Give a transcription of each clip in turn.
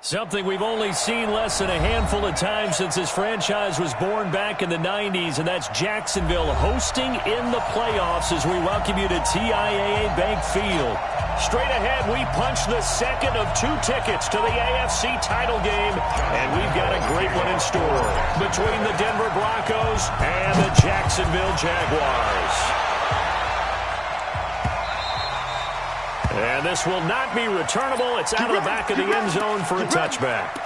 Something we've only seen less than a handful of times since this franchise was born back in the 90s, and that's Jacksonville hosting in the playoffs as we welcome you to TIAA Bank Field. Straight ahead, we punch the second of 2 tickets to the AFC title game, and we've got a great one in store between the Denver Broncos and the Jacksonville Jaguars. And this will not be returnable. It's out of the back of the end zone for a touchback.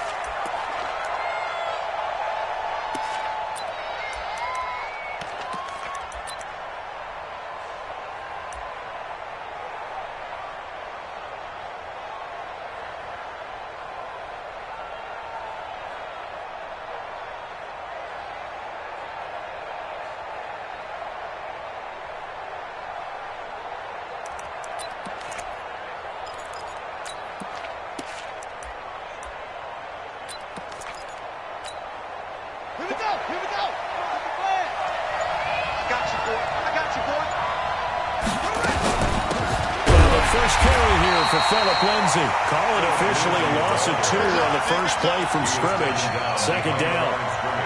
Call it officially a loss of 2 on the first play from scrimmage. Second down.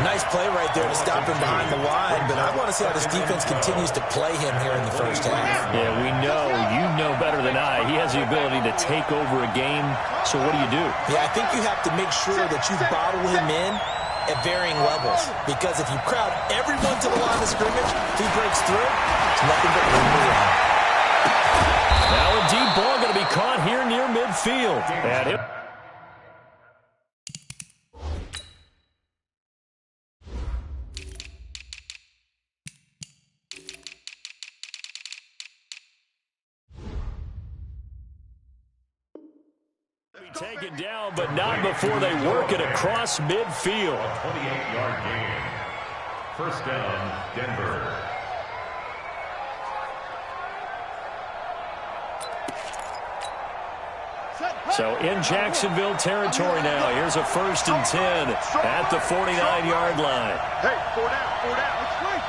Nice play right there to stop him behind the line, but I want to see how this defense continues to play him here in the first half. Yeah, we know. You know better than I. He has the ability to take over a game, so what do you do? Yeah, I think you have to make sure that you bottle him in at varying levels, because if you crowd everyone to the line of scrimmage, if he breaks through, it's nothing but room to run. Now a deep ball going to be caught here near midfield. And it be taken down, but not before they work it across midfield. 28-yard gain. First down, Denver. So in Jacksonville territory now. Here's a 1st and 10 at the 49-yard line. Hey, 4 down, 4 down. Let's play.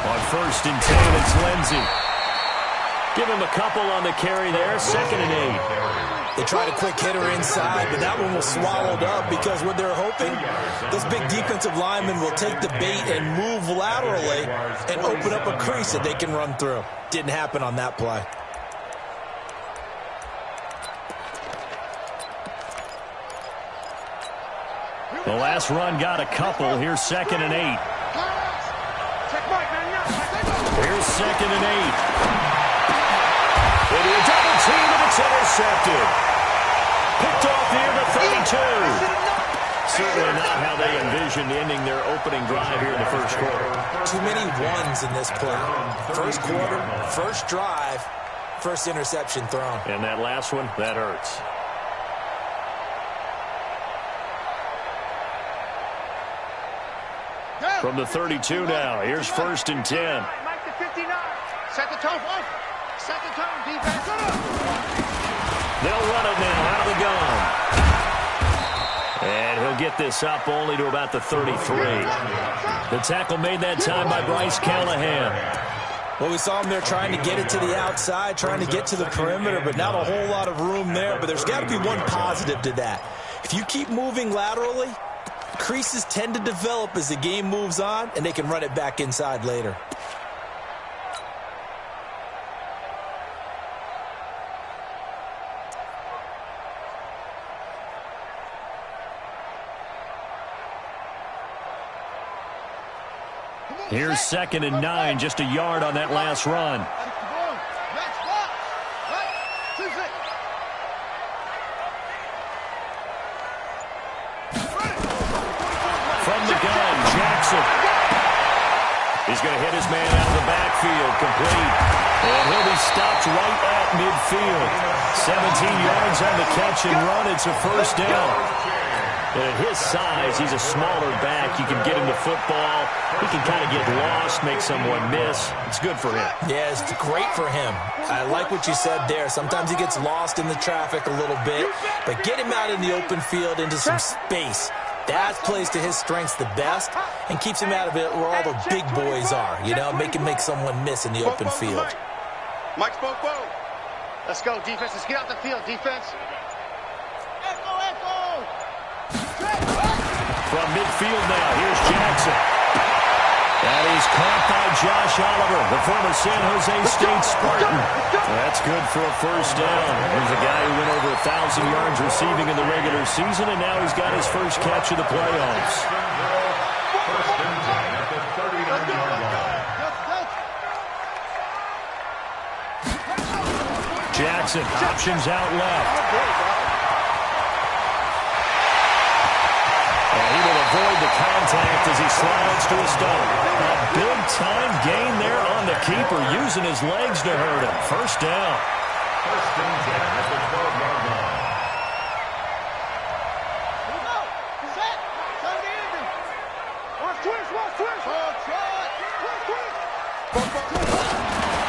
On 1st and 10, it's Lindsey. Give him a couple on the carry there. 2nd and 8. They tried a quick hitter inside, but that one was swallowed up because what they're hoping, those big defensive linemen will take the bait and move laterally and open up a crease that they can run through. Didn't happen on that play. The last run got a couple. Here's 2nd and 8. Here's 2nd and 8. They do a double team and it's intercepted. Picked off near the 32. Certainly not how they envisioned ending their opening drive here in the first quarter. Too many ones in this play. First quarter, first drive, first interception thrown. And that last one, that hurts. From the 32 now, here's 1st and 10. Mike to 59. Set the tone. Set the tone, defense. They'll run it now out of the gun. And he'll get this up only to about the 33. The tackle made that time by Bryce Callahan. Well, we saw him there trying to get it to the outside, trying to get to the perimeter, but not a whole lot of room there. But there's got to be one positive to that. If you keep moving laterally, creases tend to develop as the game moves on, and they can run it back inside later. Here's 2nd and 9, just a yard on that last run. From the gun, Jackson. He's going to hit his man out of the backfield, complete. And he'll be stopped right at midfield. 17 yards on the catch and run. It's a first down. And at his size, he's a smaller back. You can get him the football. He can kind of get lost, make someone miss. It's good for him. Yeah, it's great for him. I like what you said there. Sometimes he gets lost in the traffic a little bit. But get him out in the open field into some space. That plays to his strengths the best and keeps him out of it where all the big boys are. You know, make him make someone miss in the open field. Mike's both. Let's go, defense. Let's get out the field, defense. Echo. From midfield now, here's Jackson. That is caught by Josh Oliver, the former San Jose State Spartan. That's good for a first down. Here's a guy who went over 1,000 yards receiving in the regular season, and now he's got his first catch of the playoffs. First and 10 at the 39-yard line. Jackson options out left. And he will avoid the contact as he slides to a stop. A big-time gain there on the keeper, using his legs to hurt him. First down. First and 10 at the 12-yard line.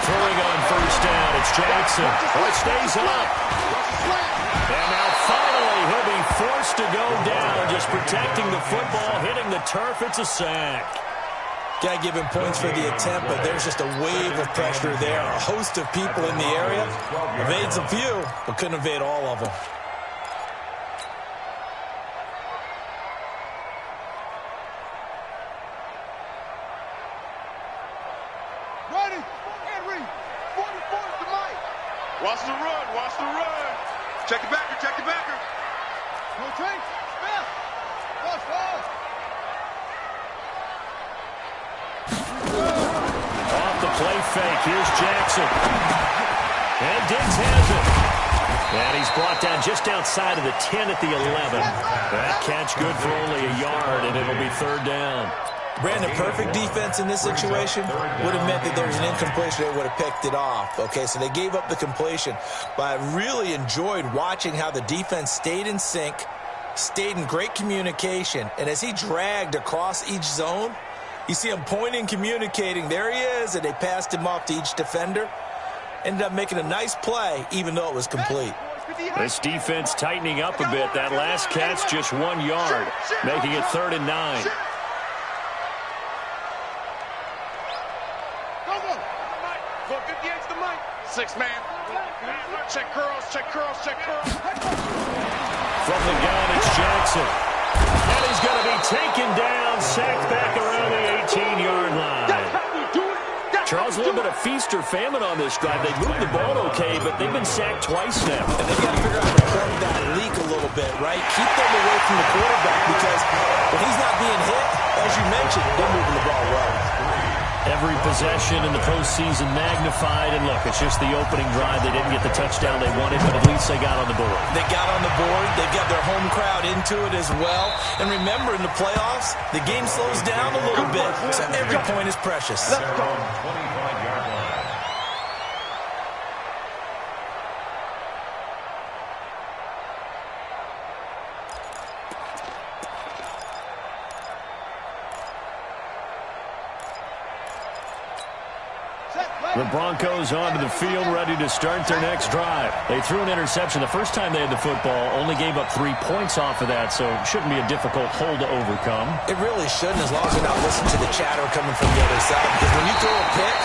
Throwing on first down, it's Jackson. Oh, it stays up. And now finally he'll be forced to go down, just protecting the football, hitting the turf. It's a sack. Got to give him points for the attempt, but there's just a wave of pressure there. A host of people in the area. Evades a few, but couldn't evade all of them. Watch the run. Check the backer. No train. Smith. Off the play fake. Here's Jackson. And Diggs has it. And he's brought down just outside of the 10 at the 11. That catch good for only a yard, and it'll be third down. Brandon, perfect defense in this situation would have meant that there was an incompletion. They would have picked it off. Okay, so they gave up the completion. But I really enjoyed watching how the defense stayed in sync, stayed in great communication. And as he dragged across each zone, you see him pointing, communicating. There he is, and they passed him off to each defender. Ended up making a nice play, even though it was complete. This defense tightening up a bit. That last catch just 1 yard, making it 3rd and 9. Six man. Check curls. From the gun, it's Jackson. And he's going to be taken down, sacked back around the 18-yard line. Charles, a little bit of feast or famine on this drive. They moved the ball okay, but they've been sacked twice now. And they've got to figure out how to plug that leak a little bit, right? Keep them away from the quarterback, because when he's not being hit, as you mentioned, they're moving the ball well. Every possession in the postseason magnified, and look, it's just the opening drive. They didn't get the touchdown they wanted, but at least they got on the board. They got on the board. They've got their home crowd into it as well. And remember, in the playoffs, the game slows down a little bit, so every point is precious. Let's go. 25-yard line. The Broncos onto the field, ready to start their next drive. They threw an interception the first time they had the football, only gave up 3 points off of that, so it shouldn't be a difficult hole to overcome. It really shouldn't, as long as you're not listening to the chatter coming from the other side. Because when you throw a pick,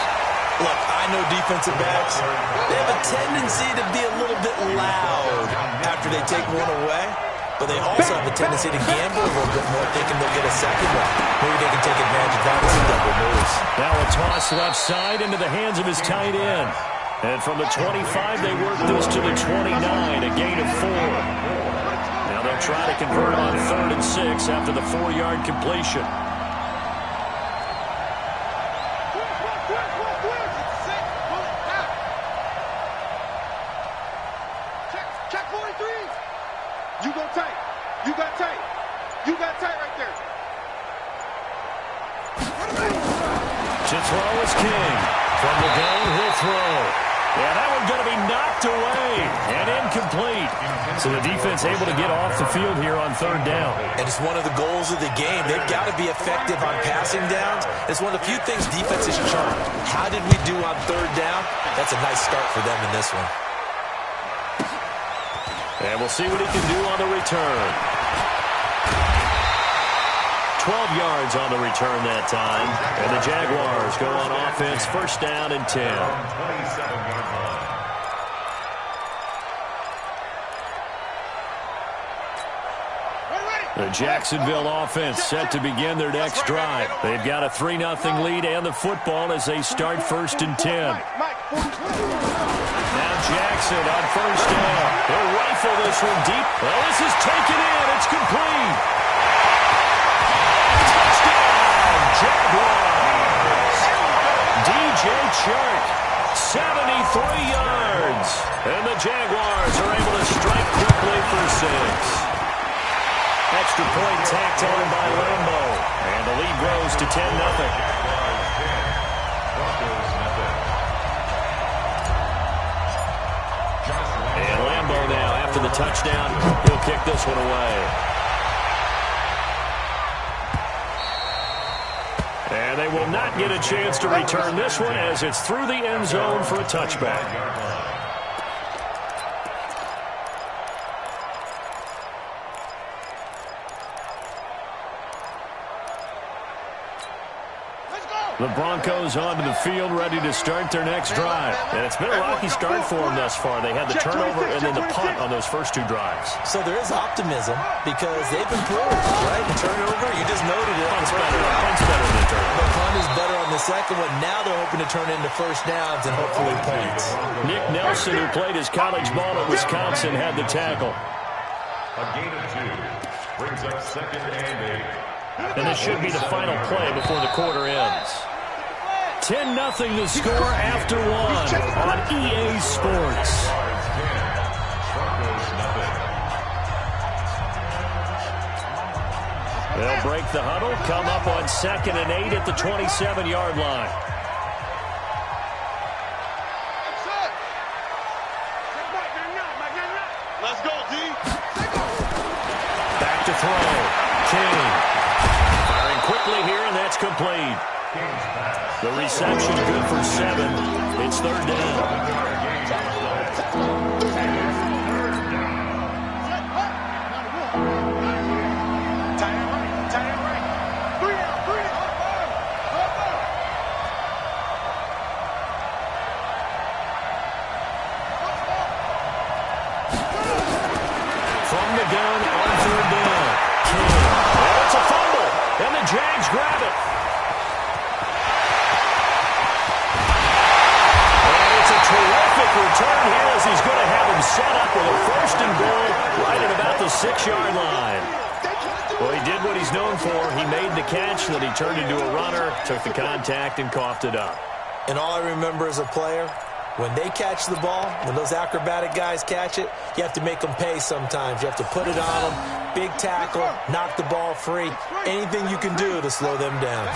look, I know defensive backs, they have a tendency to be a little bit loud after they take one away. But they also have a tendency to gamble a little bit more, thinking they'll get a second one. Maybe they can take advantage of that with some double moves. Now a toss left side into the hands of his tight end. And from the 25, they work this to the 29, a gain of 4. Now they'll try to convert on 3rd and 6 after the 4-yard completion. Check 43. You go tight. You got tight. You got tight right there. To throw is King. From the gun, he'll throw. Yeah, that one's going to be knocked away and incomplete. So the defense able to get off the field here on 3rd down. And it's one of the goals of the game. They've got to be effective on passing downs. It's one of the few things defenses should try. How did we do on 3rd down? That's a nice start for them in this one. And we'll see what he can do on the return. 12 yards on the return that time. And the Jaguars go on offense, first down and 10. 27-yard line. The Jacksonville offense set to begin their next drive. They've got a 3-0 lead and the football as they start first and 10. Now Jackson on first down. He'll rifle this one deep. Well, this is taken in. It's complete. Touchdown, Jaguars. DJ Chark, 73 yards. And the Jaguars are able to strike quickly for 6. Extra point tacked on by Lambo. And the lead grows to 10-0. And Lambo now, after the touchdown, he'll kick this one away. And they will not get a chance to return this one as it's through the end zone for a touchback. The Broncos onto the field, ready to start their next drive. And it's been a rocky start for them thus far. They had the turnover and then the punt on those first 2 drives. So there is optimism because they've improved, right? The turnover, you just noted it. Punt's better than the turnover. The punt is better on the second one. Now they're hoping to turn into first downs and hopefully points. Nick Nelson, who played his college ball at Wisconsin, had the tackle. A gain of 2 brings up second and 8. And this should be the final play before the quarter ends. 10-0 the score after 1 on EA Sports. They'll break the huddle, come up on second and 8 at the 27-yard line. Let's go, D. Back to throw. King. Firing quickly here, and that's complete. The reception good for 7. It's third down. From the gun on third down. King. And it's a fumble. And the Jags grab it. Terrific return here as he's going to have him set up with a first and goal right at about the 6-yard line. Well, he did what he's known for. He made the catch, then he turned into a runner, took the contact, and coughed it up. And all I remember as a player, when they catch the ball, when those acrobatic guys catch it, you have to make them pay sometimes. You have to put it on them, big tackle, knock the ball free, anything you can do to slow them down.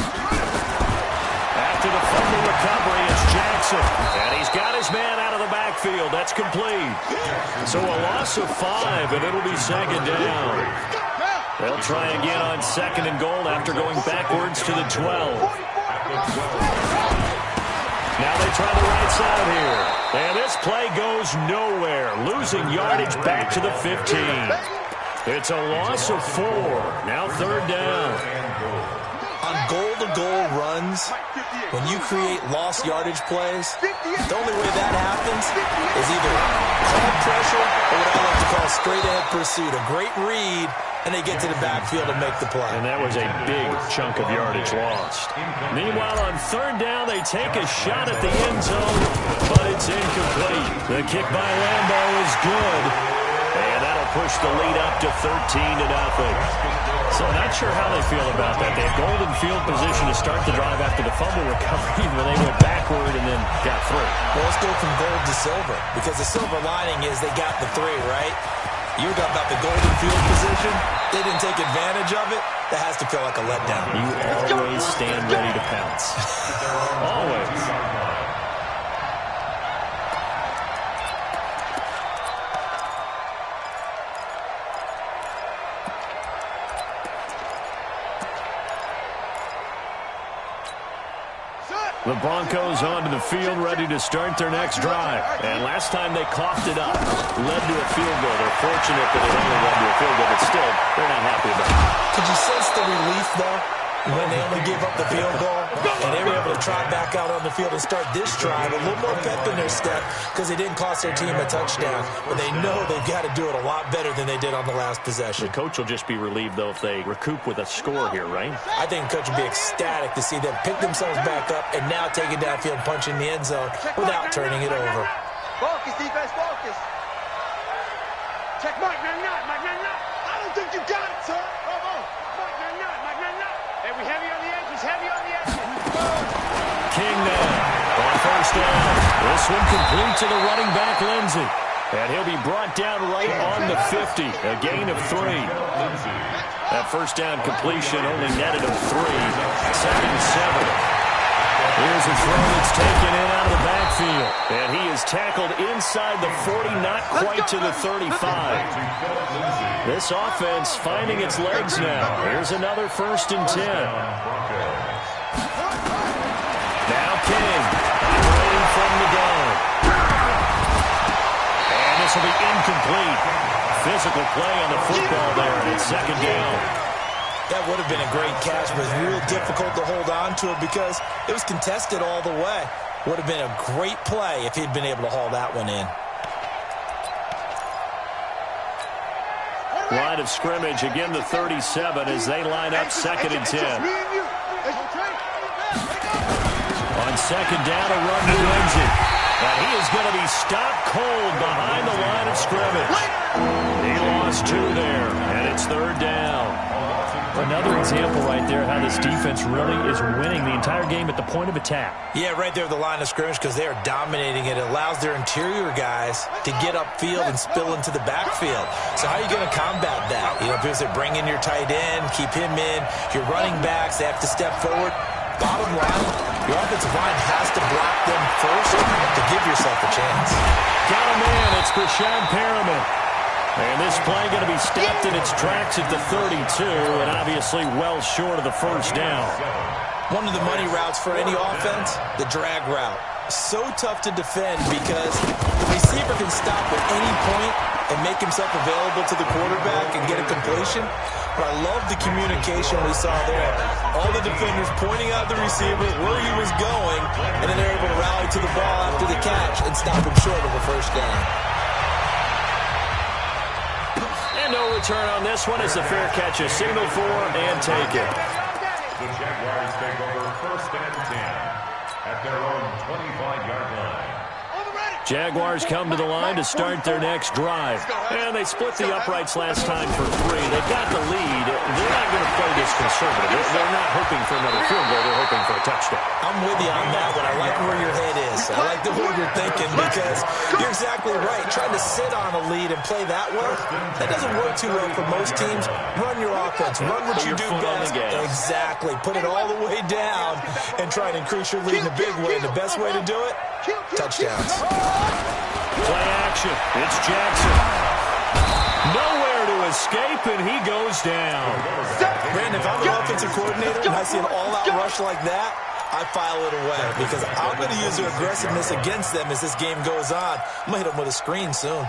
After the fumble recovery, it's Jackson. And he's got his man out of the backfield. That's complete. So a loss of 5, and it'll be second down. They'll try again on second and goal after going backwards to the 12. Now they try the right side here. And this play goes nowhere. Losing yardage back to the 15. It's a loss of 4. Now third down. On goal-to-goal runs, when you create lost yardage plays, the only way that happens is either called pressure or what I like to call straight-ahead pursuit. A great read, and they get to the backfield and make the play. And that was a big chunk of yardage lost. Meanwhile, on third down, they take a shot at the end zone, but it's incomplete. The kick by Lambo is good, and that'll push the lead up to 13-0. So not sure how they feel about that. They had golden field position to start the drive after the fumble recovery when they went backward and then got through. Well, let's go from gold to silver, because the silver lining is they got the 3, right? You were talking about the golden field position. They didn't take advantage of it. That has to feel like a letdown. You always stand ready to pounce. Always. The Broncos onto the field, ready to start their next drive. And last time they coughed it up, led to a field goal. They're fortunate that it only led to a field goal, but still, they're not happy about it. Could you sense the relief, though, when they only gave up the field goal? And they were able to trot back out on the field and start this drive. A little more pep in their step because they didn't cost their team a touchdown. But they know they've got to do it a lot better than they did on the last possession. The coach will just be relieved, though, if they recoup with a score here, right? I think the coach will be ecstatic to see them pick themselves back up and now take it downfield and punch in the end zone without turning it over. Focus, defense, focus. Check Mike, man, Mike, I don't think you got it, sir. Mike, man, Hey, we heavy on the edges, King now on first down. This one complete to the running back, Lindsey. And he'll be brought down right on the 50. A gain of 3. That first down completion only netted of 3. Second and 7. Here's a throw that's taken in out of the backfield. And he is tackled inside the 40, not quite to the 35. This offense finding its legs now. Here's another 1st and 10. Now King, operating from the gun. And this will be incomplete. Physical play on the football there, and it's 2nd down. That would have been a great catch, but it was real difficult to hold on to it because it was contested all the way. Would have been a great play if he'd been able to haul that one in. Line of scrimmage, again the 37 as they line up 2nd and 10. On 2nd down, a run to Lindsey. And he is going to be stopped cold behind the line of scrimmage. He lost 2 there, and it's 3rd down. Another example right there how this defense really is winning the entire game at the point of attack. Yeah, right there at the line of scrimmage because they are dominating it. It allows their interior guys to get upfield and spill into the backfield. So how are you going to combat that? You know, because they bring in your tight end, keep him in. Your running backs, they have to step forward. Bottom line, your offensive line has to block them first to give yourself a chance. Got a man, it's Brashad Perriman. And this play going to be stopped in its tracks at the 32, and obviously well short of the 1st down. One of the money routes for any offense, the drag route. So tough to defend because the receiver can stop at any point and make himself available to the quarterback and get a completion. But I love the communication we saw there. All the defenders pointing out the receiver where he was going, and then they're able to rally to the ball after the catch and stop him short of a 1st down. And no return on this one as the fair catch is signaled for and taken. The Jaguars take over 1st and 10 at their own 25-yard line. Jaguars come to the line to start their next drive. And they split the uprights last time for 3. They got the lead. They're not going to play this conservative. They're not hoping for another field goal. They're hoping for a touchdown. I'm with you on that one. I like where your head is. I like the way you're thinking because you're exactly right. Trying to sit on a lead and play that way, that doesn't work too well for most teams. Run your offense. Run what you do best. Exactly. Put it all the way down and try and increase your lead in a big way. And the best way to do it, touchdowns. Play action. It's Jackson. Nowhere to escape, and he goes down. Brandon, if I'm an offensive coordinator and I see an all-out rush like that, I file it away because I'm going to use their aggressiveness against them as this game goes on. I'm going to hit them with a screen soon.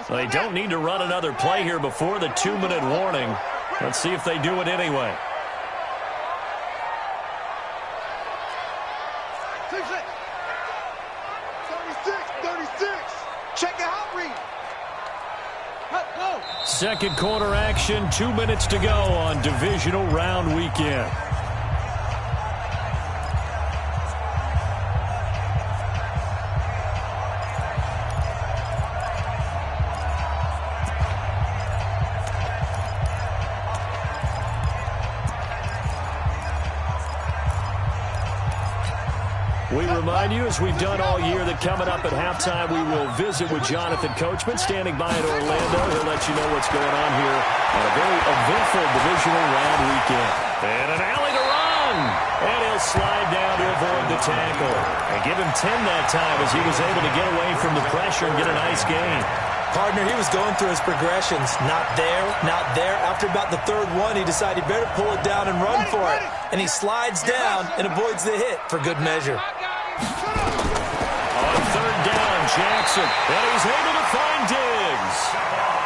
So they don't need to run another play here before the 2-minute warning. Let's see if they do it anyway. 36. Check it out, read. Go. 2nd quarter action, 2 minutes to go on Divisional Round weekend. We remind you, as we've done all year, that coming up at halftime, we will visit with Jonathan Coachman, standing by in Orlando. He'll let you know what's going on here on a very eventful Divisional Round weekend. And an alley to run. And he'll slide down to avoid the tackle. And give him 10 that time as he was able to get away from the pressure and get a nice gain. Partner, he was going through his progressions. Not there, not there. After about the third one, he decided he better pull it down and run for it. And he slides down and avoids the hit for good measure. On third down, Jackson. And he's able to find Diggs.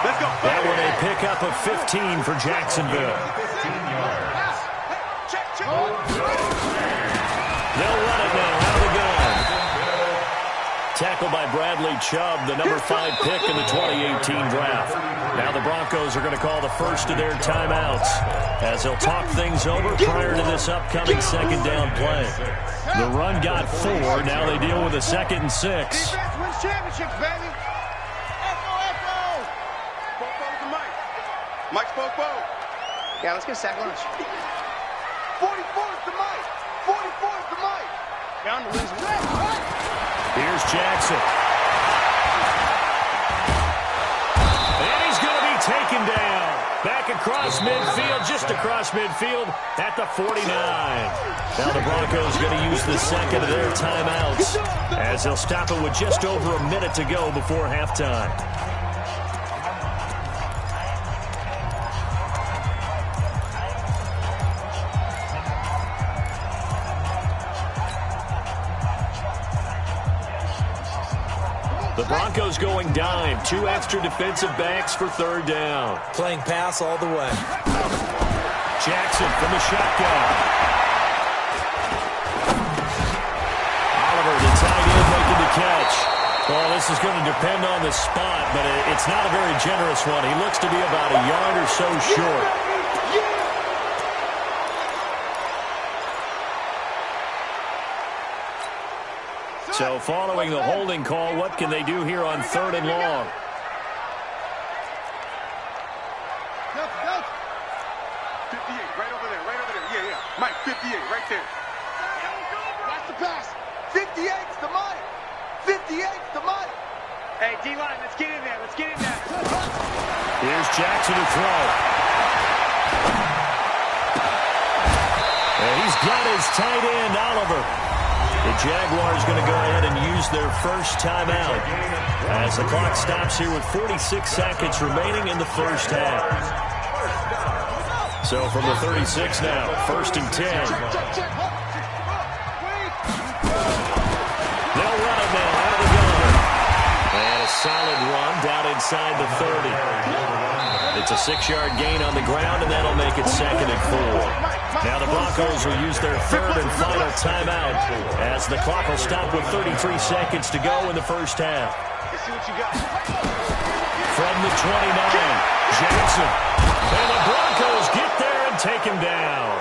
Let's go. That one a pickup of 15 for Jacksonville. 15 yards. They'll run it now out of the gun. Tackled by Bradley Chubb, the number 5 pick in the 2018 draft. Now the Broncos are going to call the first of their timeouts as they'll talk things over prior to this upcoming second down play. The run got 4. Now they deal with a 2nd and 6. Defense wins championships, baby. Echo. Spoke to Mike. Mike spoke. Yeah, let's get a sack lunch. 44 is the Mike. 44 is the Mike. Down to lose. Here's Jackson. And he's going to be taken down. Back across midfield, just across midfield at the 49. Now the Broncos going to use the second of their timeouts as they'll stop it with just over a minute to go before halftime. The Broncos going dime. 2 extra defensive backs for third down. Playing pass all the way. Jackson from the shotgun. Oliver, the tight end, making the catch. Well, this is going to depend on the spot, but it's not a very generous one. He looks to be about a yard or so short. So following the holding call, what can they do here on third and long? 58, right over there. Yeah. Mike, 58, right there. Watch the pass. 58's the Mike. 58's the Mike. Hey, D-line, let's get in there. Here's Jackson to throw. And he's got his tight end, Oliver. The Jaguars going to go ahead and use their first timeout as the clock stops here with 46 seconds remaining in the first half. So from the 36 now, 1st and 10. They'll run it now out of the gun. And a solid run down inside the 30. It's a 6-yard gain on the ground, and that'll make it 2nd and 4. Now the Broncos will use their third and final timeout as the clock will stop with 33 seconds to go in the first half. From the 29, Jackson. And the Broncos get there and take him down.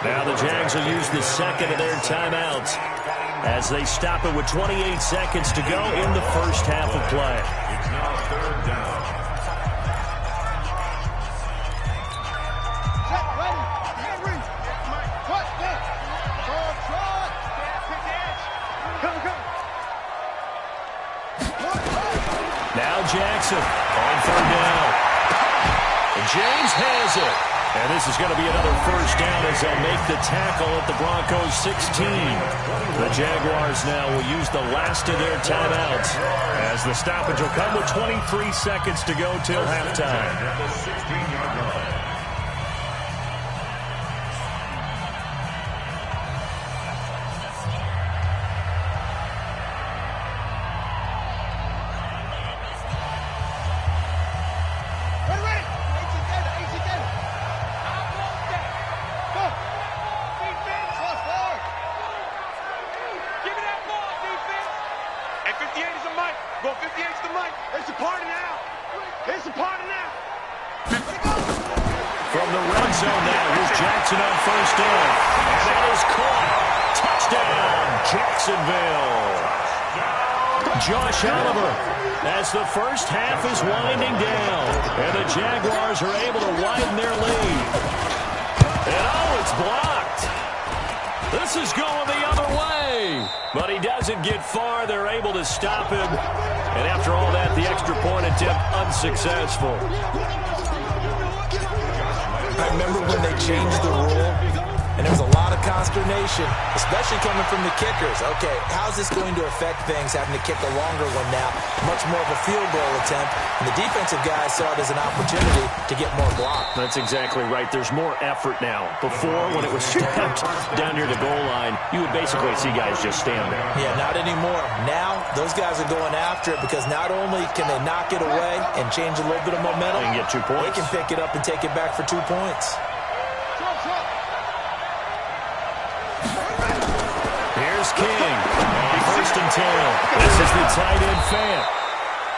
Now the Jags will use the second of their timeouts as they stop it with 28 seconds to go in the first half of play. It's now third down. Now Jackson on third down. And James has it. And this is going to be another first down as they'll make the tackle at the Broncos 16. The Jaguars now will use the last of their timeouts as the stoppage will come with 23 seconds to go till halftime. At the 16-yard line. From the red zone now, here's Jackson on first down. And that is caught. Touchdown, Jacksonville. Josh Oliver as the first half is winding down. And the Jaguars are able to widen their lead. And it's blocked. This is going the other way. But he doesn't get far. They're able to stop him. And after all that, the extra point attempt unsuccessful. I remember when they changed the rule, and there was a lot of consternation, especially coming from the kickers. Okay, how's this going to affect things, having to kick a longer one now, much more of a field goal attempt, and the defensive guys saw it as an opportunity to get more block. That's exactly right. There's more effort now. Before, when it was snapped down near the goal line, you would basically see guys just stand there. Yeah, not anymore. Now, those guys are going after it because not only can they knock it away and change a little bit of momentum, they can get 2 points. They can pick it up and take it back for 2 points. Here's King. On 1st and 10. This is the tight end Fant.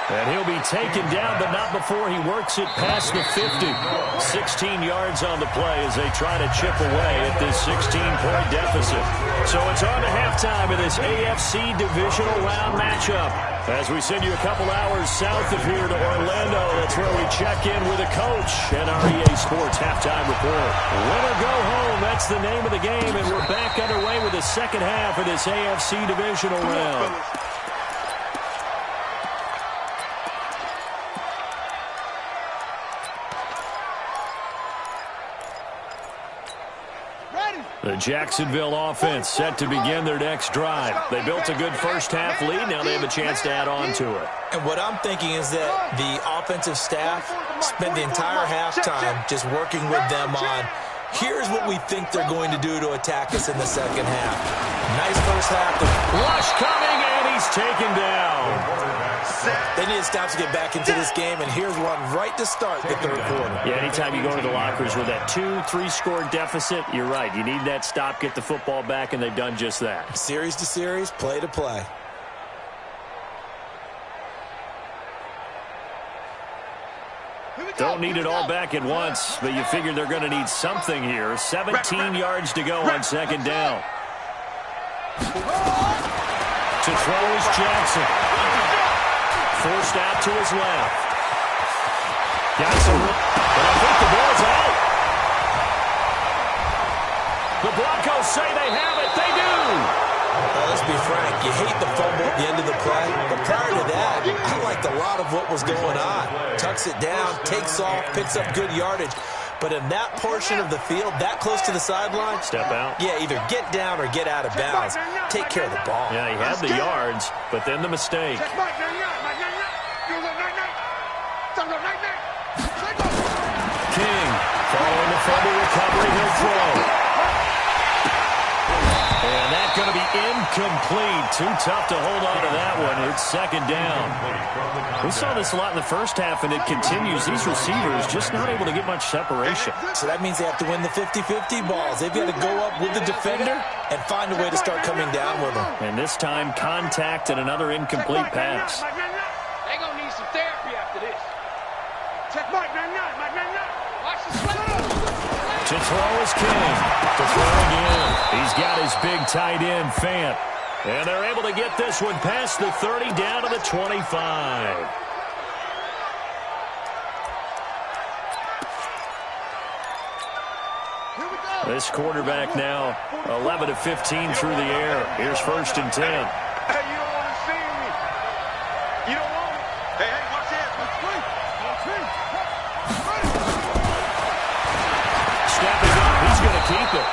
And he'll be taken down, but not before he works it past the 50. 16 yards on the play as they try to chip away at this 16-point deficit. So it's on to halftime of this AFC Divisional Round matchup. As we send you a couple hours south of here to Orlando, that's where we check in with a coach and our EA Sports halftime report. Win or go home, that's the name of the game, and we're back underway with the second half of this AFC Divisional Round. The Jacksonville offense set to begin their next drive. They built a good first-half lead. Now they have a chance to add on to it. And what I'm thinking is that the offensive staff spent the entire halftime just working with them on, here's what we think they're going to do to attack us in the second half. Nice first half. Rush coming, and he's taken down. They need to stop to get back into this game, and here's one right to start the third quarter. Yeah, anytime you go to the lockers with that 2-3 score deficit, you're right. You need that stop, get the football back, and they've done just that. Series to series, play to play. Don't need it all back at once, but you figure they're going to need something here. 17 yards to go on second down. To throw is Jackson. Forced out to his left. Got some, but I think the ball's out. The Broncos say they have it. They do. Well, let's be frank. You hate the fumble at the end of the play, but prior to that, I liked a lot of what was going on. Tucks it down, takes off, picks up good yardage. But in that portion of the field, that close to the sideline, step out. Yeah, either get down or get out of bounds. Take care of the ball. Yeah, he had the yards, but then the mistake. King, following the fumble recovery, he'll throw. And that's going to be incomplete. Too tough to hold on to that one. It's second down. We saw this a lot in the first half, and it continues. These receivers just not able to get much separation. So that means they have to win the 50-50 balls. They've got to go up with the defender and find a way to start coming down with them. And this time, contact and another incomplete pass. They're going to need some therapy after this. Check Mike, watch the slip. To throw is King. To throw again. He's got his big tight end, Fant. And they're able to get this one past the 30 down to the 25. This quarterback now 11 of 15 through the air. Here's 1st and 10. Hey, you don't want to see me. You don't want me. Hey, watch this. Stepping up, he's going to keep it.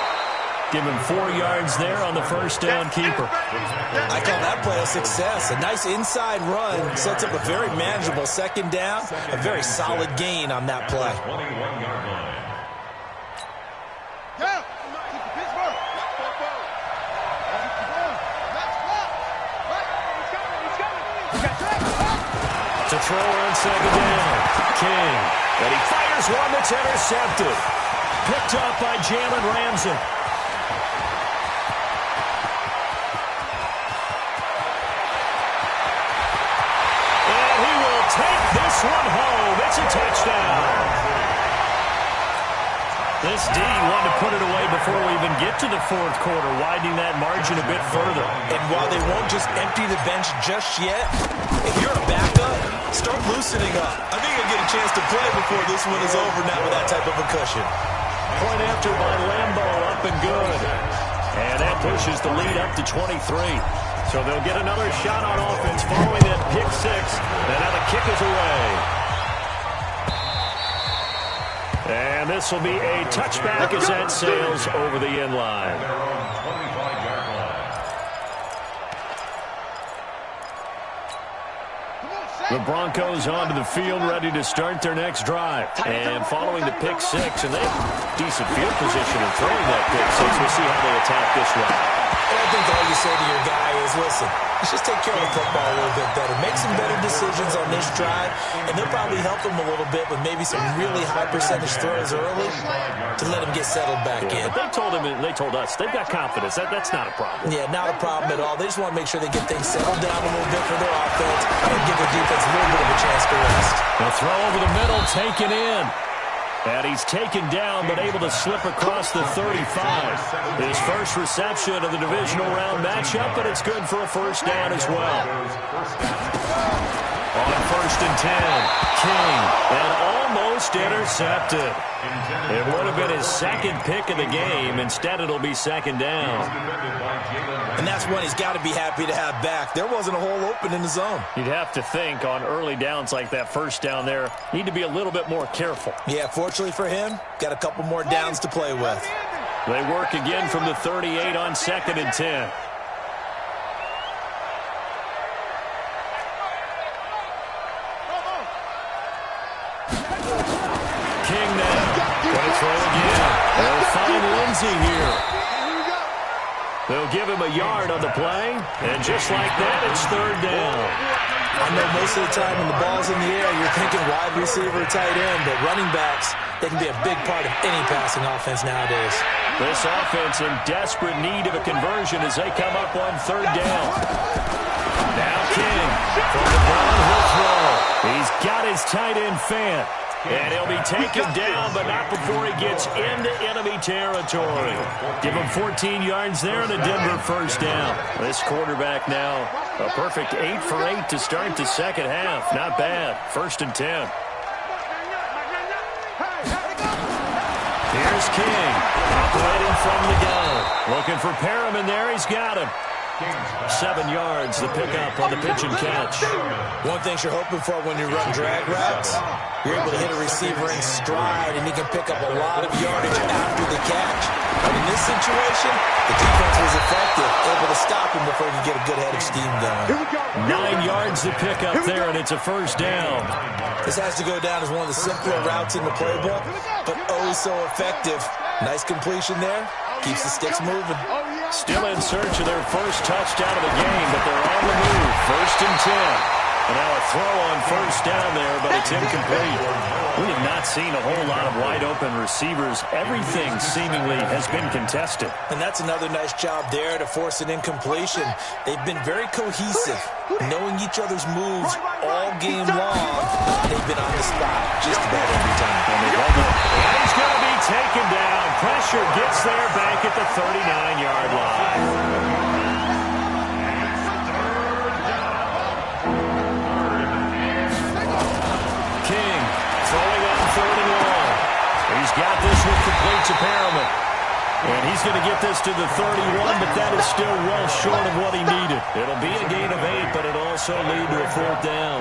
Give him 4 yards there on the first down keeper. I call that play a success. A nice inside run sets up a very manageable second down. A very solid gain on that play. 21-yard line. To throw on second down. King. And he fires one that's intercepted. Picked up by Jalen Ramsey. And he will take this one home. It's a touchdown. This D wanted to put it away before we even get to the fourth quarter, widening that margin a bit further. And while they won't just empty the bench just yet, if you're a backup, start loosening up. I think you'll get a chance to play before this one is over now with that type of a cushion. Point after by Lambeau, up and good. And that pushes the lead up to 23. So they'll get another shot on offense following that pick six. And now the kick is away. And this will be a touchback as that sails over the end line. The Broncos onto the field, ready to start their next drive. And following the pick six, and they have decent field position in throwing that pick six. We'll see how they attack this one. I think all you say to your guy is, listen, let's just take care of the football a little bit better. Make some better decisions on this drive, and they'll probably help him a little bit with maybe some really high percentage throws early to let him get settled back in. But they told us they've got confidence. That's not a problem. Yeah, not a problem at all. They just want to make sure they get things settled down a little bit for their offense and give their defense a little bit of a chance to rest. The throw over the middle, taken in. And he's taken down, but able to slip across the 35. His first reception of the divisional round matchup, but it's good for a first down as well. On 1st and 10, King, and almost intercepted. It would have been his second pick of the game. Instead, it'll be second down. And that's one he's got to be happy to have back. There wasn't a hole open in the zone. You'd have to think on early downs like that first down there, need to be a little bit more careful. Yeah, fortunately for him, got a couple more downs to play with. They work again from the 38 on 2nd and 10. King now. Going to throw again. They'll find Lindsey here. They'll give him a yard on the play, and just like that, it's 3rd down. I know most of the time when the ball's in the air, you're thinking wide receiver, tight end, but running backs, they can be a big part of any passing offense nowadays. This offense in desperate need of a conversion as they come up on 3rd down. Now King from the ground, he'll throw. He's got his tight end Fant. And he'll be taken down, but not before he gets into enemy territory. Give him 14 yards there and a Denver first down. This quarterback now, a perfect 8 for 8 to start the second half. Not bad. 1st and 10. Here's King, operating from the gun. Looking for Perriman there. He's got him. 7 yards, the pickup on the pitch and catch. One thing you're hoping for when you run drag routes, you're able to hit a receiver in stride, and he can pick up a lot of yardage after the catch. But in this situation, the defense was effective, able to stop him before he could get a good head of steam going. 9 yards to pick up there, and it's a first down. This has to go down as one of the simpler routes in the playbook, but oh so effective. Nice completion there. Keeps the sticks moving. Still in search of their first touchdown of the game, but they're on the move. 1st and 10. And now a throw on first down there, but it's incomplete. We have not seen a whole lot of wide-open receivers. Everything seemingly has been contested. And that's another nice job there to force an incompletion. They've been very cohesive, knowing each other's moves all game long. They've been on the spot just about every time. And he's going to be taken down. Pressure gets there back at the 39-yard line. King throwing on 3rd and long. He's got this one complete to Perriman. And he's going to get this to the 31, but that is still well short of what he needed. It'll be a gain of 8, but it'll also lead to a 4th down.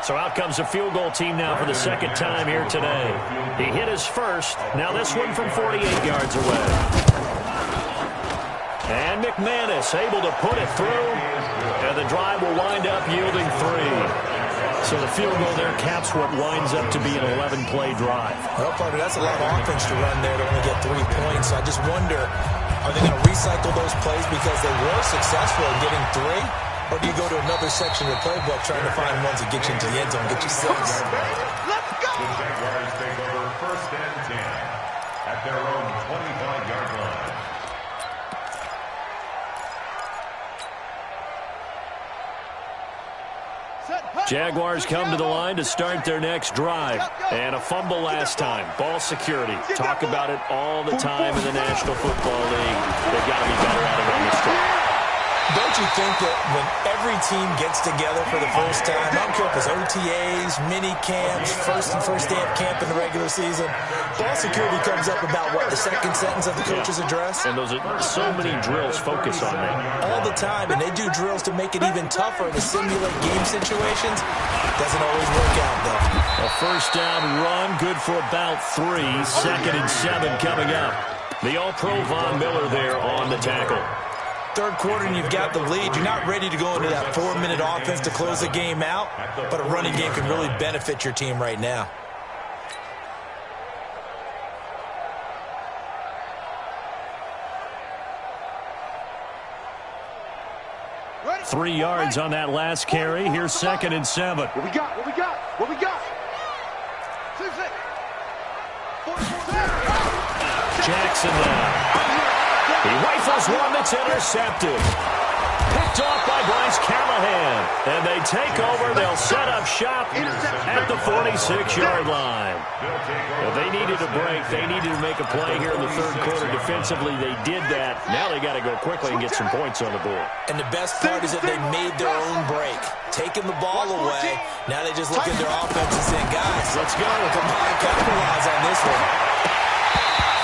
So out comes the field goal team now for the second time here today. He hit his first. Now this one from 48 yards away. And McManus able to put it through. And the drive will wind up yielding 3. So the field goal there caps what winds up to be an 11-play drive. Well, partner, that's a lot of offense to run there to only get 3 points. I just wonder, are they going to recycle those plays because they were successful in getting 3? Or do you go to another section of the playbook trying to find ones that get you into the end zone, get you 6? Let's go! The Jaguars take over 1st and 10 at their own 25-yard line. Jaguars come to the line to start their next drive. And a fumble last time. Ball security. Talk about it all the time in the National Football League. They've got to be better at it on this drive. Don't you think that when every team gets together for the first time, I don't care if it's OTAs, mini camps, first day of camp in the regular season, ball security comes up about, what, the second sentence of the coach's address? And those are so many drills focus on that. All the time, and they do drills to make it even tougher to simulate game situations. Doesn't always work out, though. A first down run, good for about 3. 2nd and 7 coming up. The All-Pro Von Miller there on the tackle. Third quarter and you've got the lead. You're not ready to go into that 4-minute offense to close the game out, but a running game can really benefit your team right now. Ready? 3 yards on that last carry. Here's 2nd and 7. What we got? What we got? What we got? Jackson now. He rifles one that's intercepted. Picked off by Bryce Callahan. And they take over. They'll set up shop at the 46-yard line. Well, they needed a break. They needed to make a play here in the third quarter. Defensively, they did that. Now they got to go quickly and get some points on the board. And the best part is that they made their own break. Taking the ball away. Now they just look at their offense and saying, guys, let's go. Come on, capitalize on this one.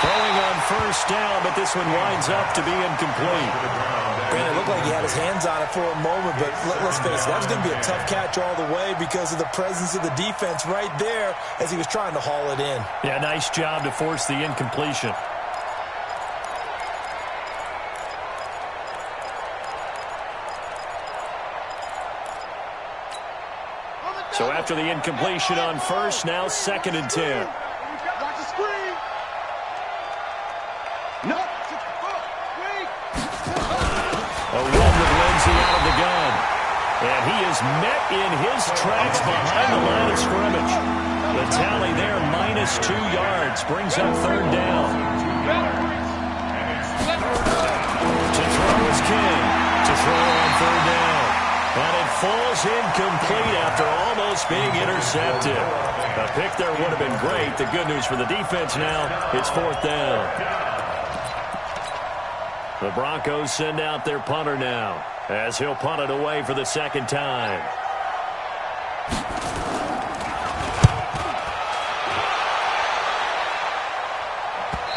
Throwing on first down, but this one winds up to be incomplete. Brandon, it looked like he had his hands on it for a moment, but let's face it, that was going to be a tough catch all the way because of the presence of the defense right there as he was trying to haul it in. Yeah, nice job to force the incompletion. So after the incompletion on first, now 2nd and 10. Watch the screen. No. A run with Lindsey out of the gun. And he is met in his tracks behind the line of scrimmage. The tally there, -2 yards, brings up 3rd down. To throw is King. To throw on 3rd down. And it falls incomplete after almost being intercepted. A pick there would have been great. The good news for the defense now, it's 4th down. The Broncos send out their punter now as he'll punt it away for the 2nd time.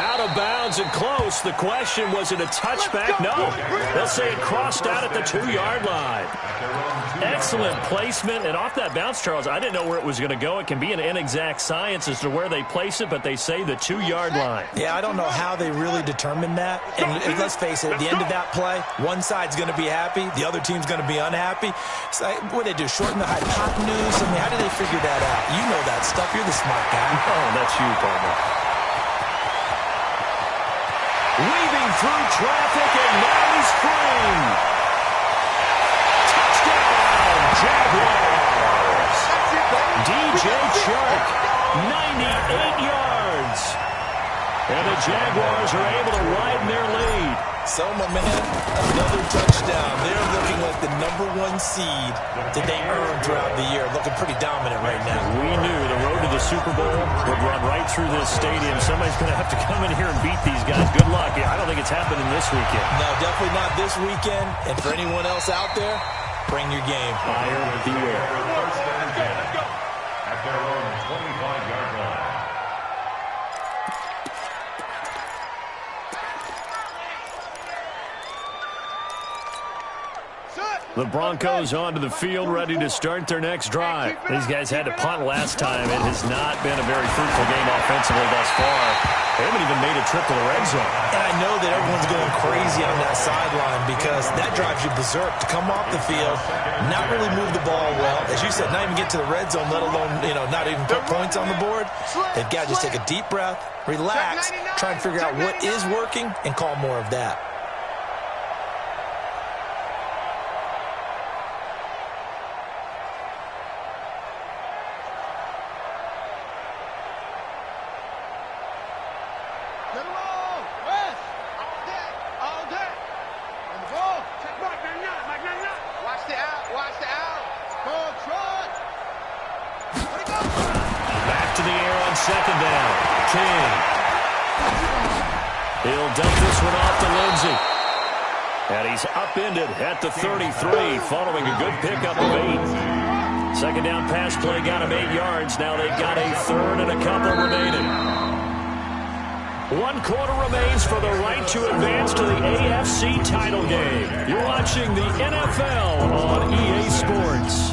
Out of bounds and close. The question, was it a touchback? No. They'll say it crossed out at the 2-yard line. Excellent placement. And off that bounce, Charles, I didn't know where it was going to go. It can be an inexact science as to where they place it, but they say the 2-yard line. Yeah, I don't know how they really determined that. And let's face it, at the end of that play, one side's going to be happy, the other team's going to be unhappy. So what did they do, shorten the hypotenuse? I mean, how did they figure that out? You know that stuff. You're the smart guy. Oh, that's you, partner. Weaving through traffic, and now he's free. Touchdown, Jaguars. DJ Chark, 98 yards. And the Jaguars are able to widen their lead. So, my man, another touchdown. They're looking like the #1 seed that they earned throughout the year. Looking pretty dominant right now. We knew the road to the Super Bowl would run right through this stadium. Somebody's going to have to come in here and beat these guys. Good luck. I don't think it's happening this weekend. No, definitely not this weekend. And for anyone else out there, bring your game. Buyer beware. First and 10 at their own 25-yard line. The Broncos onto the field, ready to start their next drive. These guys had to punt last time. It has not been a very fruitful game offensively thus far. They haven't even made a trip to the red zone. And I know that everyone's going crazy on that sideline because that drives you berserk to come off the field, not really move the ball well. As you said, not even get to the red zone, let alone, not even put points on the board. They've got to just take a deep breath, relax, try and figure out what is working, and call more of that. Second down. King. He'll dump this one off to Lindsey. And he's upended at the 33 following a good pickup of 8. Second down pass play got him 8 yards. Now they've got a third and a couple remaining. 1 quarter remains for the right to advance to the AFC title game. You're watching the NFL on EA Sports.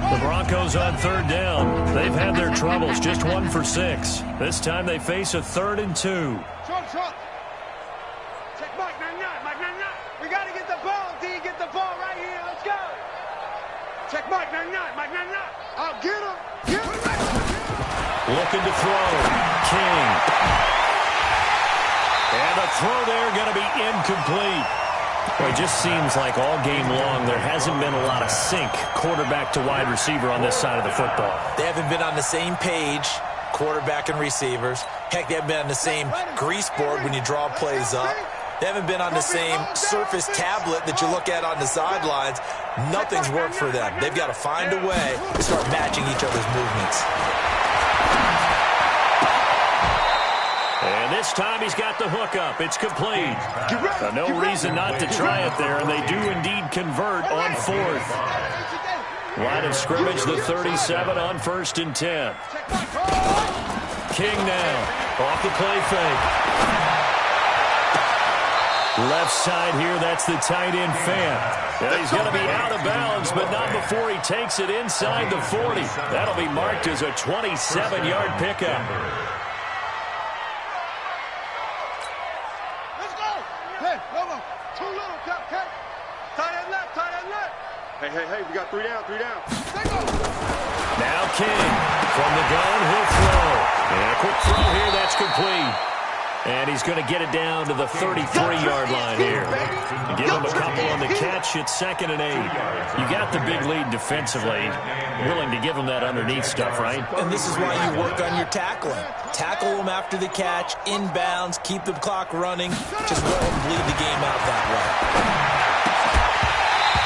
The Broncos on third down. They've had their troubles, just 1 for 6. This time they face a 3rd and 2. Short. Check Mike, 9-9. We got to get the ball, D. Get the ball right here. Let's go. Check Mike, 9-9. I'll get him. Looking to throw. King. And the throw there going to be incomplete. Well, it just seems like all game long there hasn't been a lot of sync quarterback to wide receiver on this side of the football. They haven't been on the same page, quarterback and receivers. Heck, they haven't been on the same grease board when you draw plays up. They haven't been on the same surface tablet that you look at on the sidelines. Nothing's worked for them. They've got to find a way to start matching each other's movements. And this time he's got the hook up. It's complete. No reason not to try it there, and they do indeed convert on 4th. Line of scrimmage, the 37 on 1st and 10. King now off the play fake. Left side here, that's the tight end fan. And he's going to be out of bounds, but not before he takes it inside the 40. That'll be marked as a 27-yard pickup. Hey, we got 3 down. Now King from the gun, he'll throw. And a quick throw here, that's complete. And he's going to get it down to the 33-yard line here. Give him a couple on the catch. It's 2nd and 8. You got the big lead defensively. Willing to give him that underneath stuff, right? And this is why you work on your tackling. Tackle them after the catch, inbounds, keep the clock running. Just go ahead and bleed the game out that way.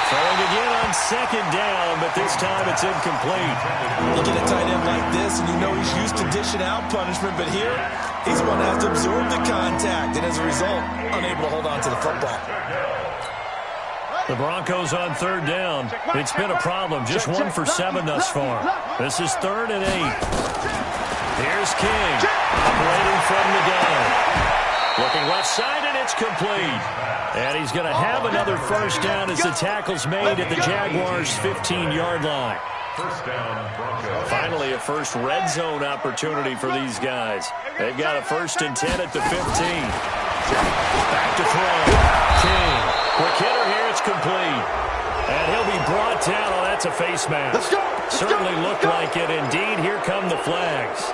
Throwing again on 2nd down, but this time it's incomplete. You get a tight end like this, and you know he's used to dishing out punishment, but here, he's the one that has to absorb the contact, and as a result, unable to hold on to the football. The Broncos on 3rd down. It's been a problem, just 1 for 7 thus far. This is 3rd and 8. Here's King, operating from the gun. Looking left side, and it's complete. And he's going to have another first down as the tackle's made at the Jaguars' 15-yard line. First down, Broncos. Finally, a first red zone opportunity for these guys. They've got a 1st and 10 at the 15. Back to throw. King. Quick hitter here. It's complete. And he'll be brought down. Oh, that's a face mask. Certainly looked like it. Indeed, here come the flags.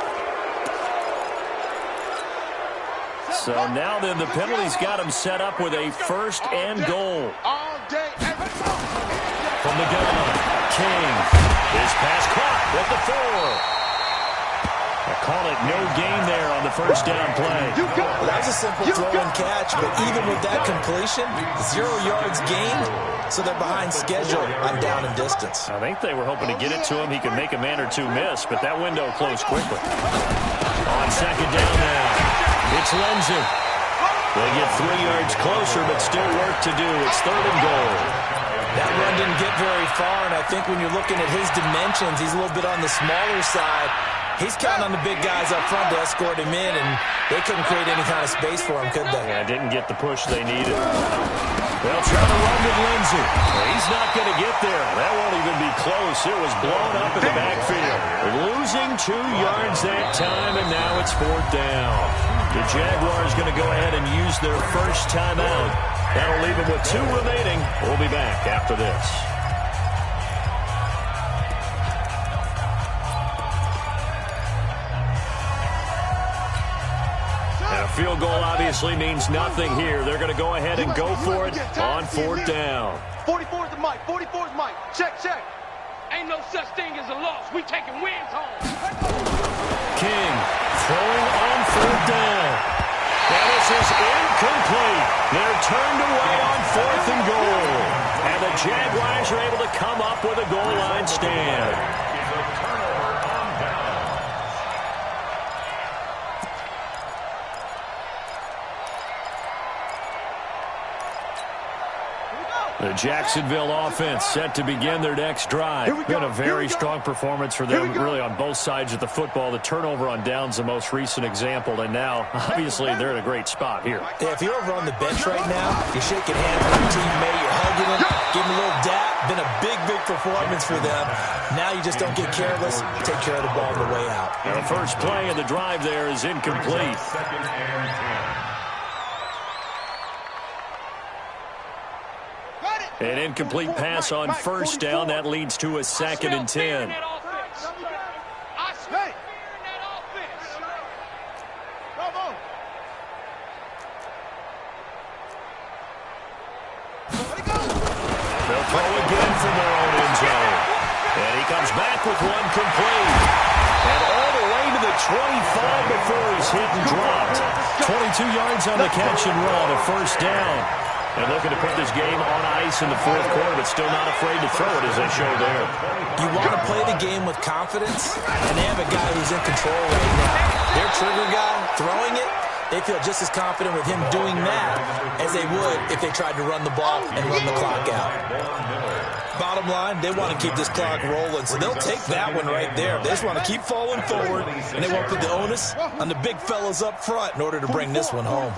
So now then the penalty's got him set up with a 1st and goal. From the gun, King. His pass caught at the 4. I call it no gain there on the 1st down play. That was a simple throw and catch, but even with that completion, 0 yards gained, so they're behind schedule on down and distance. I think they were hoping to get it to him. He could make a man or two miss, but that window closed quickly. On 2nd down now, it's Lenzy. They get 3 yards closer, but still work to do. It's 3rd and goal. That run didn't get very far, and I think when you're looking at his dimensions, he's a little bit on the smaller side. He's counting on the big guys up front to escort him in, and they couldn't create any kind of space for him, could they? Yeah, didn't get the push they needed. They'll try to run with Lenzy. He's not going to get there. That won't even be close. It was blown up in the backfield. Losing 2 yards that time, and now it's 4th down. The Jaguars going to go ahead and use their first timeout. That'll leave them with 2 remaining. We'll be back after this. A field goal obviously means nothing here. They're going to go ahead and go for it on 4th down. 44's the mic. 44's mic. Check. Ain't no such thing as a loss. We taking wins home. King throwing on 4th down. And this is incomplete. They're turned away on 4th and goal. And the Jaguars are able to come up with a goal line stand. The Jacksonville offense set to begin their next drive. Been a very strong performance for them, really on both sides of the football. The turnover on downs, the most recent example, and now, obviously, they're in a great spot here. Yeah, if you're over on the bench right now, you're shaking hands with your teammate, you're hugging him, giving him a little dap. Been a big, big performance for them. Now you just don't get careless. Take care of the ball on the way out. Now the first play of the drive there is incomplete. Second and 10. An incomplete pass on first down. That leads to a 2nd and 10. They'll throw again from their own end zone. And he comes back with one complete. And all the way to the 25 before he's hit and dropped. 22 yards on the catch and run, a first down. And looking to put this game on ice in the fourth quarter, but still not afraid to throw it as they show there. You want to play the game with confidence, and they have a guy who's in control right now. Their trigger guy throwing it, they feel just as confident with him doing that as they would if they tried to run the ball and run the clock out. Bottom line, they want to keep this clock rolling, so they'll take that one right there. They just want to keep falling forward, and they want to put the onus on the big fellas up front in order to bring this one home.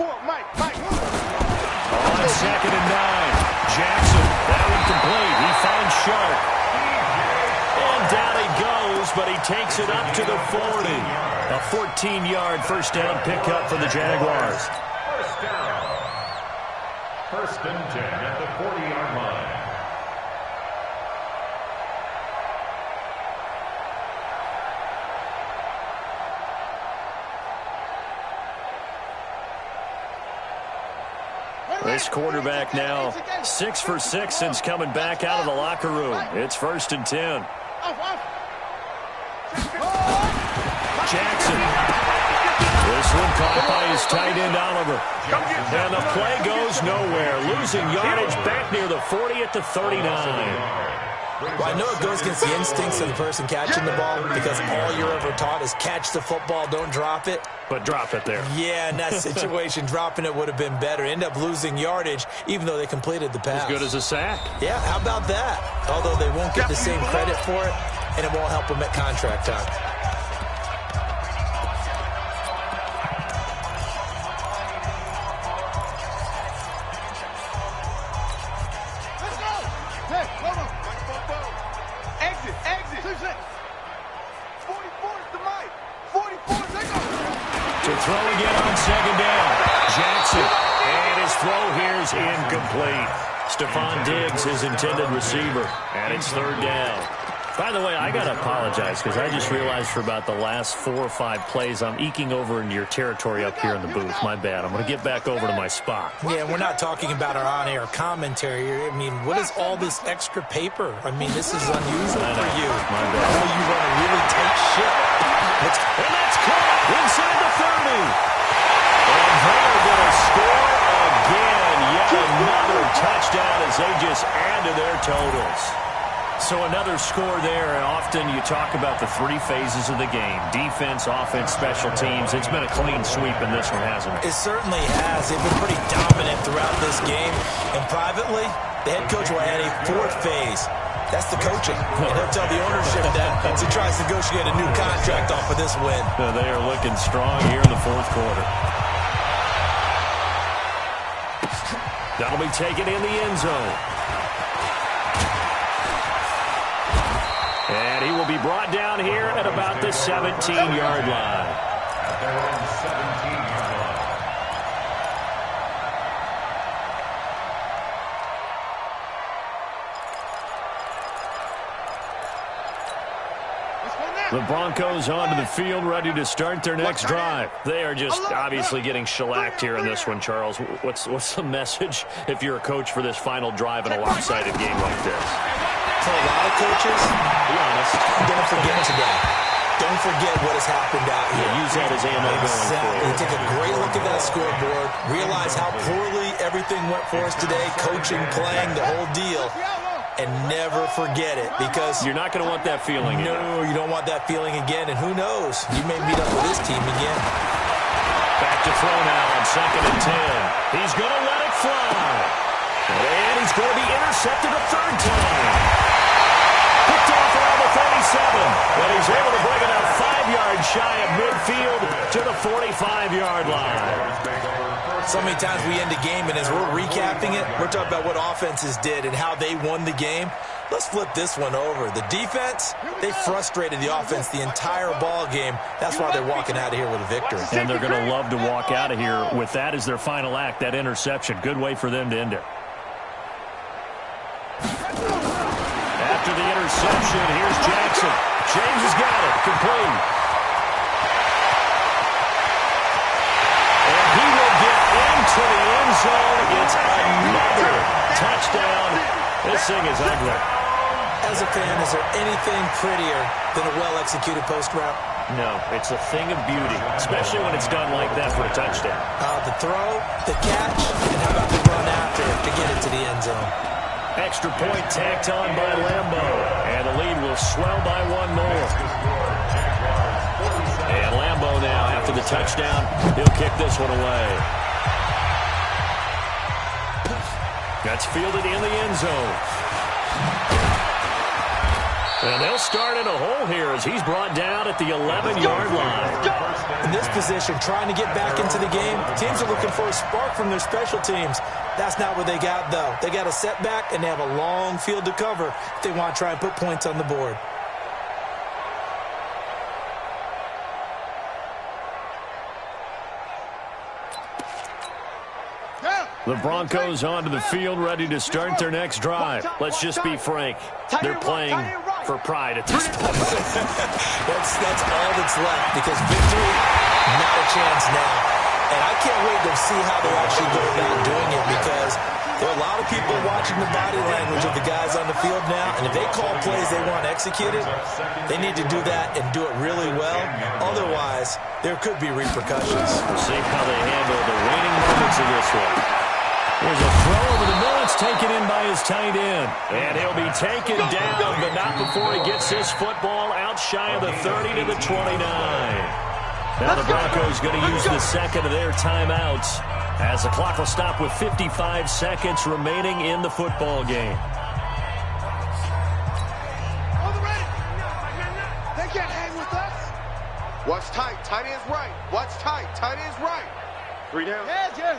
On 2nd and 9, Jackson, that incomplete. He finds Sharp. And down he goes, but he takes it up to the 40. A 14-yard first down pickup for the Jaguars. First down. First and 10 at the 40-yard line. This quarterback now 6 for 6 since coming back out of the locker room. It's 1st and 10. Jackson. This one caught by his tight end, Oliver. And the play goes nowhere. Losing yardage back near the 40 at the 39. Well, I know it goes against the instincts of the person catching the ball because all you're ever taught is catch the football, don't drop it. But drop it there. Yeah, in that situation, dropping it would have been better. End up losing yardage, even though they completed the pass. As good as a sack. Yeah, how about that? Although they won't get the same credit for it, and it won't help them at contract time. Throw again on 2nd down. Jackson. And his throw here is incomplete. Stephon Diggs, his intended receiver. And it's 3rd down. By the way, I got to apologize because I just realized for about the last 4 or 5 plays, I'm eking over into your territory up here in the booth. My bad. I'm going to get back over to my spot. Yeah, we're not talking about our on-air commentary. I mean, what is all this extra paper? I mean, this is unusual for you. My bad. I know you run a really tight ship. And that's caught inside the 30. And they're going to score again. Yet another touchdown as they just add to their totals. So another score there, and often you talk about the 3 phases of the game. Defense, offense, special teams. It's been a clean sweep in this one, hasn't it? It certainly has. They've been pretty dominant throughout this game. And privately, the head coach will add a 4th phase. That's the coaching. And he'll tell the ownership that as he tries to negotiate a new contract off of this win. They are looking strong here in the 4th quarter. That'll be taken in the end zone. And he will be brought down here at about the 17-yard line. At their own 17-yard line. The Broncos onto the field, ready to start their next drive. They are just obviously getting shellacked here in this one, Charles. What's the message if you're a coach for this final drive in a lopsided game like this? For a lot of coaches, be honest, don't forget today. Don't forget what has happened out here. Use that as ammo going forward. Take a great look at that scoreboard. Realize how poorly everything went for us today. Coaching, playing, the whole deal. And never forget it, because you're not going to want that feeling. No, you don't want that feeling again. And who knows? You may meet up with this team again. Back to throw now on 2nd and 10. He's going to let it fly. And he's going to be intercepted a third time. Picked off around the 37. And he's able to bring it up 5 yards shy of midfield to the 45-yard line. So many times we end a game, and as we're recapping it, we're talking about what offenses did and how they won the game. Let's flip this one over. The defense, they frustrated the offense the entire ball game. That's why they're walking out of here with a victory. And they're going to love to walk out of here with that as their final act, that interception. Good way for them to end it. After the interception, here's Jackson. James has got it. Complete. And he will get into the end zone. It's another touchdown. This thing is ugly. As a fan, is there anything prettier than a well-executed post route? No, it's a thing of beauty, especially when it's done like that for a touchdown. The throw, the catch, and how about the run after to get it to the end zone? Extra point tacked on by Lambo. And the lead will swell by one more. And Lambo now, after the touchdown, he'll kick this one away. That's fielded in the end zone. And they'll start in a hole here as he's brought down at the 11-yard line. In this position, trying to get back into the game, teams are looking for a spark from their special teams. That's not what they got, though. They got a setback, and they have a long field to cover if they want to try and put points on the board. The Broncos onto the field, ready to start their next drive. Let's just be frank. They're playing for pride at this point. That's all that's left, because victory, not a chance now. And I can't wait to see how they actually go about doing it, because there are a lot of people watching the body language of the guys on the field now, and if they call plays they want executed, they need to do that and do it really well. Otherwise, there could be repercussions. We'll see how they handle the waning moments of this one. There's a throw over the middle. It's taken in by his tight end. And he'll be taken down, but not before he gets this football out shy of the 30 to the 29. Now the Broncos going to use the second of their timeouts as the clock will stop with 55 seconds remaining in the football game. They can't hang with us. Watch tight. Tight end's right. Watch tight. Tight end's right. 3 down. Yeah, Jim.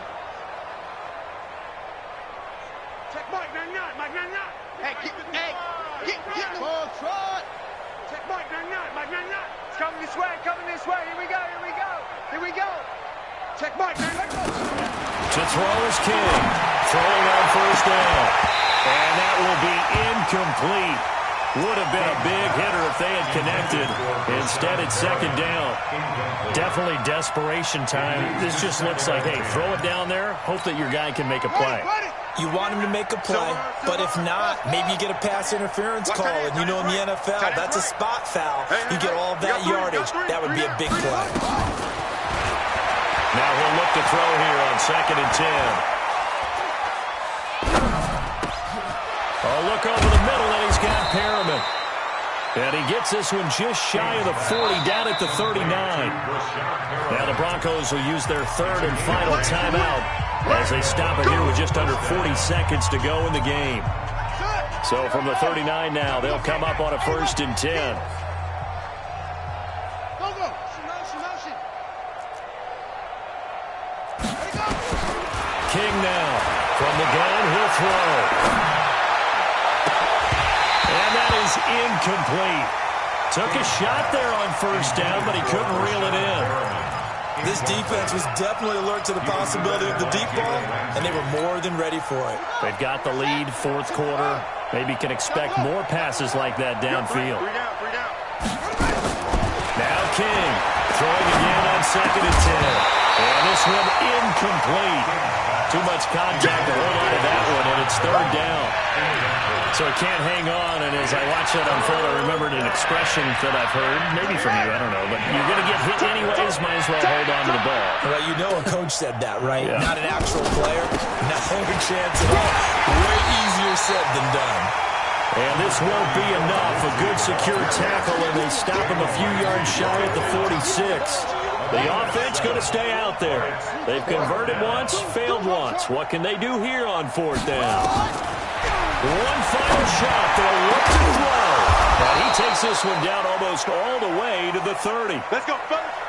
Check Mike 99. Mike 99. Hey, get him. Ball trot. Check Mike 99. Mike 99. It's coming this way. Coming this way. Here we go. Here we go. Here we go. Check Mike 99. To throw is King. Throwing on first down. And that will be incomplete. Would have been a big hitter if they had connected. Instead, it's second down. Definitely desperation time. This just looks like, hey, throw it down there. Hope that your guy can make a play. You want him to make a play, but if not, maybe you get a pass interference call. And you know in the NFL, that's a spot foul. You get all that yardage. That would be a big play. Now he'll look to throw here on 2nd and 10. Oh, look over the middle, and he's got Perriman. And he gets this one just shy of the 40, down at the 39. Now the Broncos will use their third and final timeout as they stop it here with just under 40 seconds to go in the game. So from the 39 now, they'll come up on a 1st and 10. King now from the gun, he'll throw. And that is incomplete. Took a shot there on first down, but he couldn't reel it in. This defense was definitely alert to the possibility of the deep ball, and they were more than ready for it. They've got the lead, 4th quarter. Maybe can expect more passes like that downfield. Now King throwing again on 2nd and 10. And this one incomplete. Too much contact to hold on to that one, and it's 3rd down. So it can't hang on, and as I watch that unfold, I remembered an expression that I've heard, maybe from you, I don't know, but you're going to get hit anyways, might as well hold on to the ball. Well, you know a coach said that, right? Yeah. Not an actual player. Not a chance at all. Way easier said than done. And this won't be enough. A good secure tackle, and they stop him a few yards shy at the 46. The offense going to stay out there. They've converted once, failed once. What can they do here on 4th down? One final shot. They'll look to throw. And he takes this one down almost all the way to the 30. Let's go, fellas.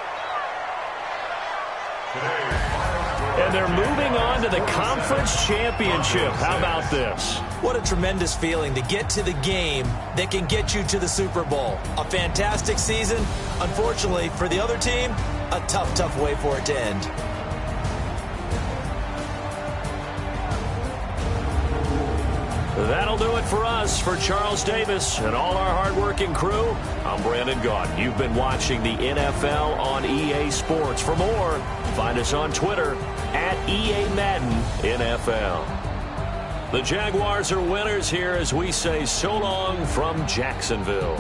And they're moving on to the conference championship. How about this? What a tremendous feeling to get to the game that can get you to the Super Bowl. A fantastic season. Unfortunately, for the other team, a tough, tough way for it to end. That'll do it for us. For Charles Davis and all our hardworking crew, I'm Brandon Gaudin. You've been watching the NFL on EA Sports. For more, find us on Twitter at EA Madden NFL. The Jaguars are winners here as we say so long from Jacksonville.